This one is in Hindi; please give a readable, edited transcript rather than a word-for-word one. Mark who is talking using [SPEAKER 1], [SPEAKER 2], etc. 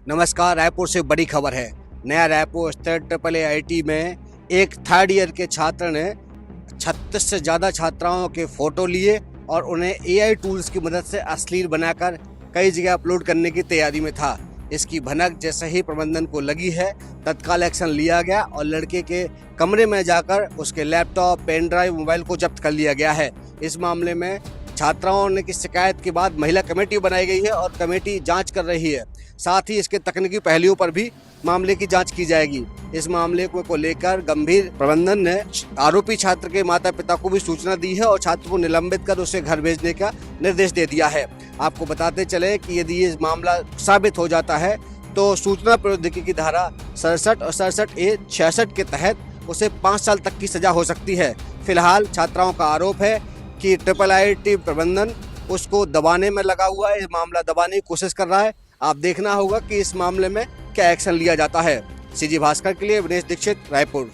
[SPEAKER 1] नमस्कार, रायपुर से बड़ी खबर है। नया रायपुर स्थित ट्रिपल आईआईटी में एक थर्ड ईयर के छात्र ने 36 से ज़्यादा छात्राओं के फोटो लिए और उन्हें एआई टूल्स की मदद से अश्लील बनाकर कई जगह अपलोड करने की तैयारी में था। इसकी भनक जैसे ही प्रबंधन को लगी है, तत्काल एक्शन लिया गया और लड़के के कमरे में जाकर उसके लैपटॉप, पेन ड्राइव, मोबाइल को जब्त कर लिया गया है। इस मामले में छात्राओं ने की शिकायत के बाद महिला कमेटी बनाई गई है और कमेटी जांच कर रही है। साथ ही इसके तकनीकी पहलुओं पर भी मामले की जांच की जाएगी। इस मामले को लेकर गंभीर प्रबंधन ने आरोपी छात्र के माता पिता को भी सूचना दी है और छात्र को निलंबित कर उसे घर भेजने का निर्देश दे दिया है। आपको बताते चले कि यदि ये मामला साबित हो जाता है तो सूचना प्रौद्योगिकी की धारा 67 और 67A 66 के तहत उसे 5 साल तक की सजा हो सकती है। फिलहाल छात्राओं का आरोप है कि ट्रिपल आईआईटी प्रबंधन उसको दबाने में लगा हुआ है, मामला दबाने की कोशिश कर रहा है। आप देखना होगा कि इस मामले में क्या एक्शन लिया जाता है। सीजी भास्कर के लिए विनेश दीक्षित, रायपुर।